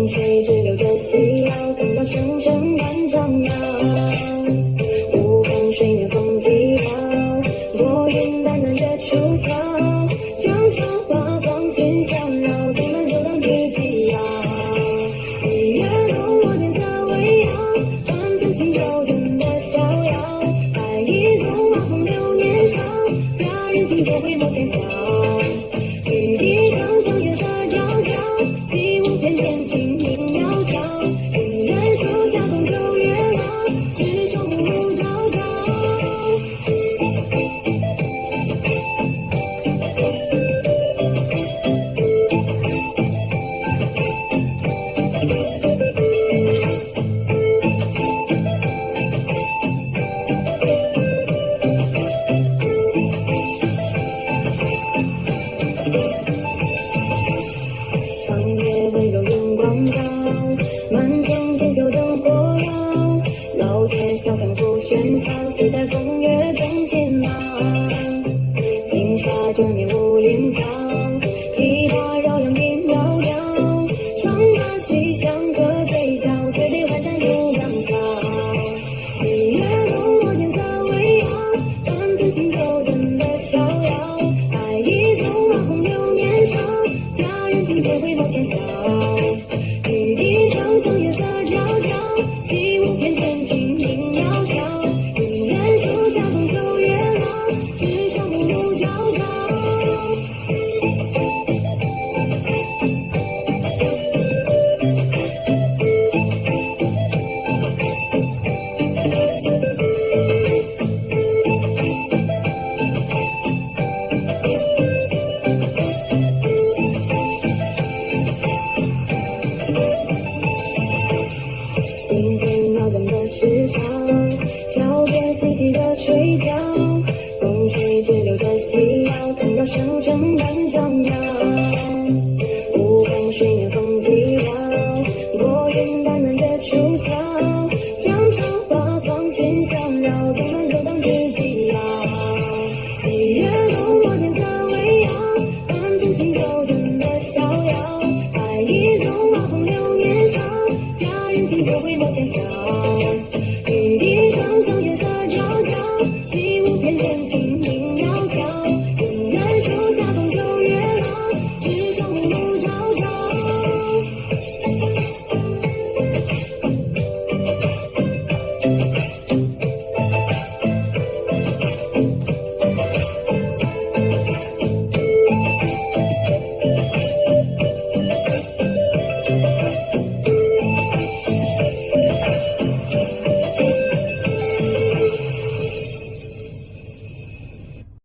风水只留着夕阳，等到声声万丈摇。无风水面风寂寥，拨云淡淡月出鞘。江上八方群相绕，东南就当知己遥。七月浓，我点色微摇，换曾经周真的逍遥。白衣纵马风流年少，佳人心中回眸浅笑。玉笛声声月色皎皎，起舞翩翩轻盈窈窕。云远树下共九月老，只愁暮暮朝朝。长夜温柔荧光照，满城锦绣灯火摇。老街小巷不喧嚣，期待风月中渐老。轻纱遮面无棱角，琵琶绕梁音袅袅。长马西厢歌醉笑，醉杯万盏入杨桥。七月浓，我点色微摇，换曾经周真的逍遥。白衣纵马风流年少，佳人心中回眸浅笑。玉笛声声月色皎皎，起舞翩翩轻盈窈窕。云远树下共九月老，只愁暮暮朝朝。今天闹灯的时长，桥边细细的水饺。风水只留着夕阳，看到声声万丈摇。无风水面风寂寥，拨云淡淡月出鞘。江上八方群相绕，东南就当知己遥。七月浓，我点色微摇，换曾经周真的逍遥。白衣纵马风流年少，佳人心中回眸浅笑。